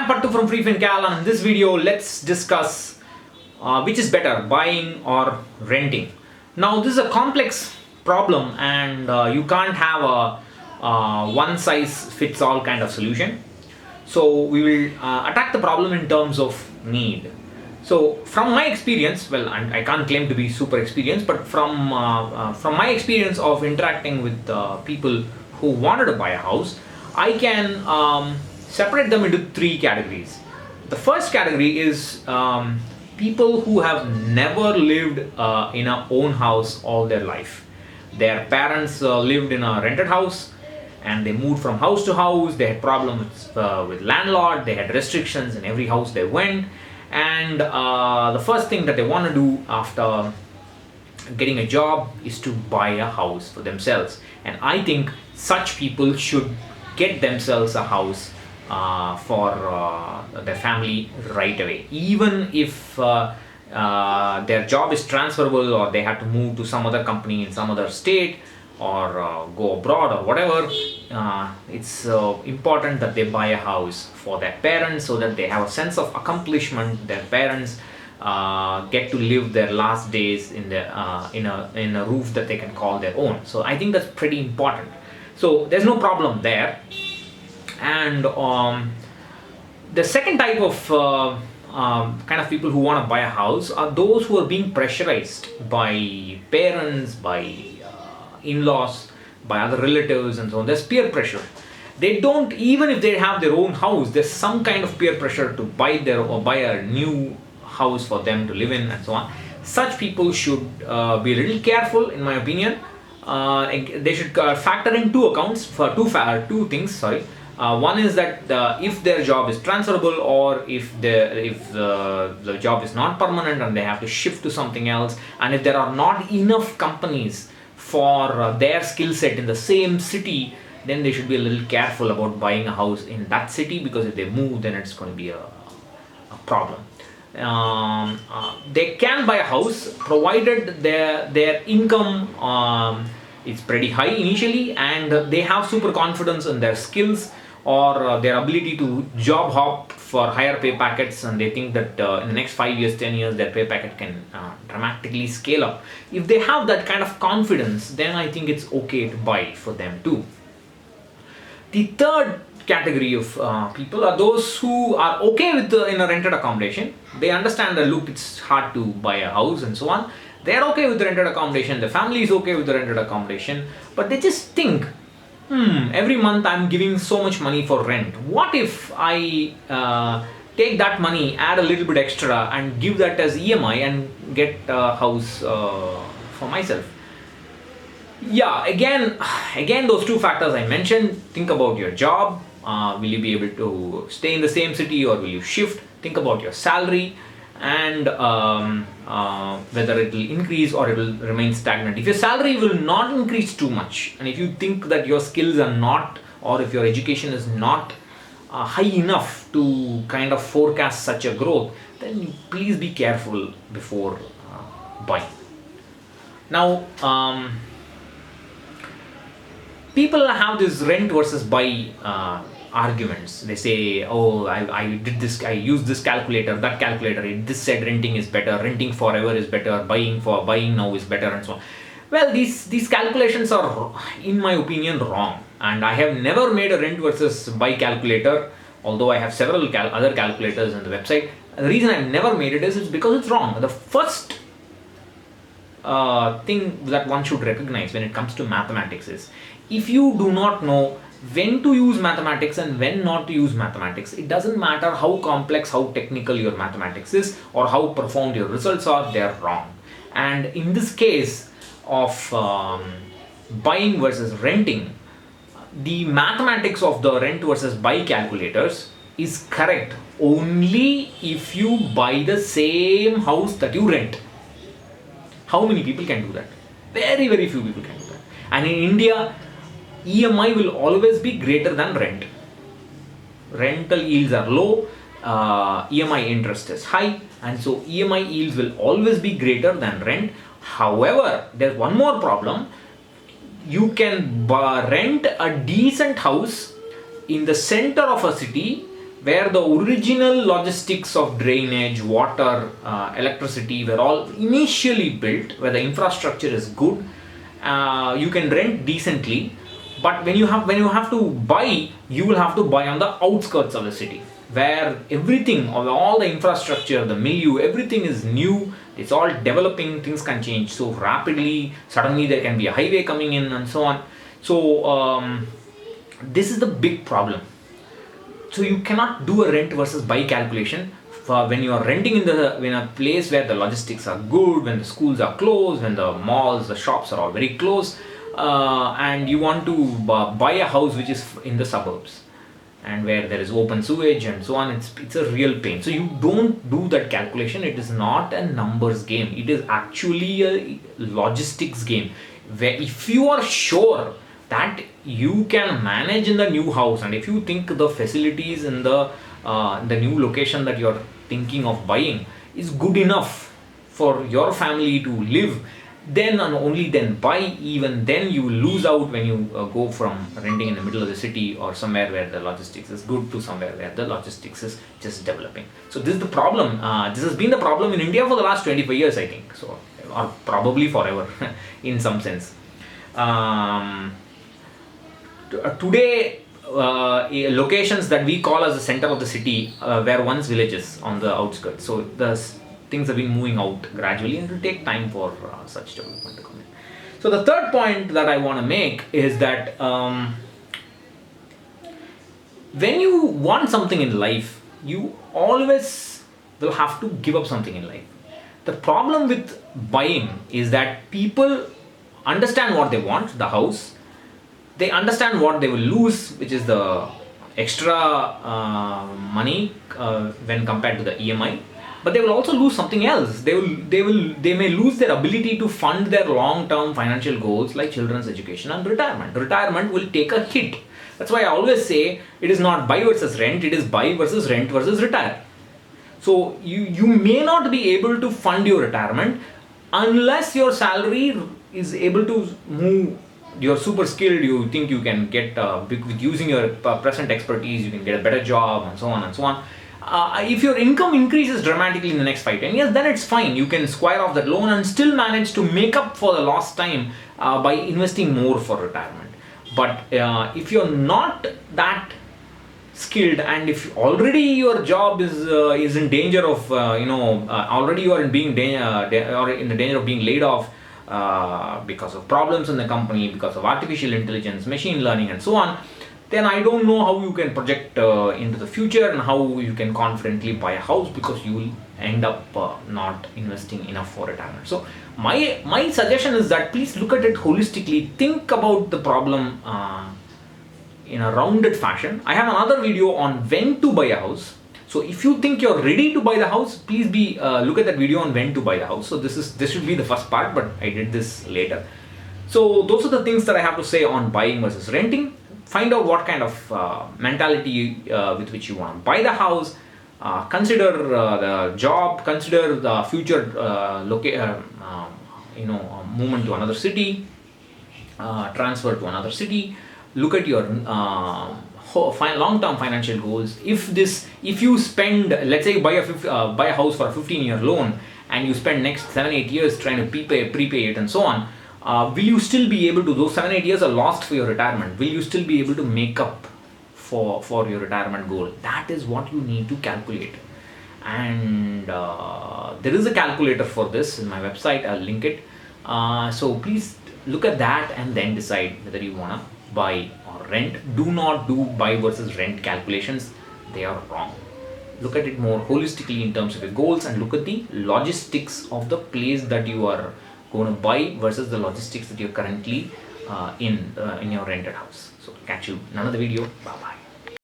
Pattu from Free Cal, and in this video let's discuss which is better, buying or renting. Now this is a complex problem and you can't have a one size fits all kind of solution. So we will attack the problem in terms of need. So from my experience, well, I can't claim to be super experienced, but from my experience of interacting with people who wanted to buy a house, I can separate them into three categories. The first category is people who have never lived in a own house all their life. Their parents lived in a rented house and they moved from house to house. They had problems with landlord, they had restrictions in every house they went, and the first thing that they want to do after getting a job is to buy a house for themselves. And I think such people should get themselves a house for their family right away, even if their job is transferable or they have to move to some other company in some other state or go abroad or whatever. It's important that they buy a house for their parents so that they have a sense of accomplishment. Their parents get to live their last days in a roof that they can call their own. So I think that's pretty important. So there's no problem there. And the second type of kind of people who want to buy a house are those who are being pressurized by parents, by in-laws, by other relatives and so on. There's peer pressure. They don't, even if they have their own house, there's some kind of peer pressure to buy a new house for them to live in and so on. Such people should be a little careful, in my opinion. They should factor in two things. One is that if their job is transferable, or if the job is not permanent and they have to shift to something else, and if there are not enough companies for their skill set in the same city, then they should be a little careful about buying a house in that city, because if they move, then it's going to be a problem. They can buy a house provided their income is pretty high initially, and they have super confidence in their skills or their ability to job hop for higher pay packets, and they think that in the next 5 years, 10 years, their pay packet can dramatically scale up. If they have that kind of confidence, then I think it's okay to buy for them too. The third category of people are those who are okay with in a rented accommodation. They understand that, look, it's hard to buy a house and so on. They're okay with the rented accommodation, the family is okay with the rented accommodation, but they just think, every month I'm giving so much money for rent. What if I take that money, add a little bit extra and give that as EMI and get a house for myself? Yeah, again those two factors I mentioned. Think about your job. Will you be able to stay in the same city or will you shift? Think about your salary and whether it will increase or it will remain stagnant. If your salary will not increase too much, and if you think that your skills are not, or if your education is not high enough to kind of forecast such a growth, then please be careful before buying. Now, people have this rent versus buy arguments. They say, oh, I did this, I used this calculator, that calculator, this said renting is better, renting forever is better, buying now is better, and so on. Well, these calculations are, in my opinion, wrong, and I have never made a rent versus buy calculator, although I have several other calculators on the website. The reason I've never made it is because it's wrong. The first thing that one should recognize when it comes to mathematics is, if you do not know when to use mathematics and when not to use mathematics, it doesn't matter how complex, how technical your mathematics is or how profound your results are, they are wrong. And in this case of buying versus renting, the mathematics of the rent versus buy calculators is correct only if you buy the same house that you rent. How many people can do that? Very, very few people can do that. And in India, EMI will always be greater than rent. Rental yields are low, EMI interest is high, and so EMI yields will always be greater than rent. However, there's one more problem. You can rent a decent house in the center of a city where the original logistics of drainage, water, electricity were all initially built, where the infrastructure is good, you can rent decently. But when you have to buy, you will have to buy on the outskirts of the city, where everything, all the infrastructure, the milieu, everything is new. It's all developing. Things can change so rapidly. Suddenly there can be a highway coming in and so on. So this is the big problem. So you cannot do a rent versus buy calculation for when you are renting in a place where the logistics are good, when the schools are close, when the malls, the shops are all very close, and you want to buy a house which is in the suburbs and where there is open sewage and so on. It's a real pain. So you don't do that calculation. It is not a numbers game. It is actually a logistics game, where if you are sure that you can manage in the new house, and if you think the facilities in the new location that you're thinking of buying is good enough for your family to live, then and only then buy. Even then you will lose out when you go from renting in the middle of the city or somewhere where the logistics is good to somewhere where the logistics is just developing. So this is the problem. This has been the problem in India for the last 25 years, I think, so, or probably forever in some sense. Today, locations that we call as the center of the city were once villages on the outskirts. So the things have been moving out gradually, and it will take time for such development to come in. So the third point that I want to make is that when you want something in life, you always will have to give up something in life. The problem with buying is that people understand what they want, the house. They understand what they will lose, which is the extra money when compared to the EMI. But they will also lose something else. They may lose their ability to fund their long-term financial goals like children's education and retirement. Retirement will take a hit. That's why I always say it is not buy versus rent. It is buy versus rent versus retire. So you may not be able to fund your retirement unless your salary is able to move. You're super skilled, you think you can get with using your present expertise, you can get a better job and so on and so on. If your income increases dramatically in the next 5-10 years, then it's fine. You can square off that loan and still manage to make up for the lost time by investing more for retirement. But if you're not that skilled, and if already your job is in danger of already you are in the danger of being laid off because of problems in the company, because of artificial intelligence, machine learning and so on, then I don't know how you can project into the future and how you can confidently buy a house, because you will end up not investing enough for retirement. So my suggestion is that please look at it holistically. Think about the problem in a rounded fashion. I have another video on when to buy a house. So if you think you're ready to buy the house, please look at that video on when to buy the house. So this should be the first part, but I did this later. So those are the things that I have to say on buying versus renting. Find out what kind of mentality with which you want to buy the house. Consider the job. Consider the future movement to another city, transfer to another city. Look at your long-term financial goals. If you spend, let's say, buy a house for a 15-year loan, and you spend next 7-8 years trying to prepay it and so on, will you still be able to, those 7-8 years are lost for your retirement, will you still be able to make up for your retirement goal? That is what you need to calculate. And there is a calculator for this in my website. I'll link it. So please look at that and then decide whether you want to buy or rent. Do not do buy versus rent calculations. They are wrong. Look at it more holistically in terms of your goals, and look at the logistics of the place that you are going to buy versus the logistics that you're currently in your rented house. So catch you in another video. Bye bye.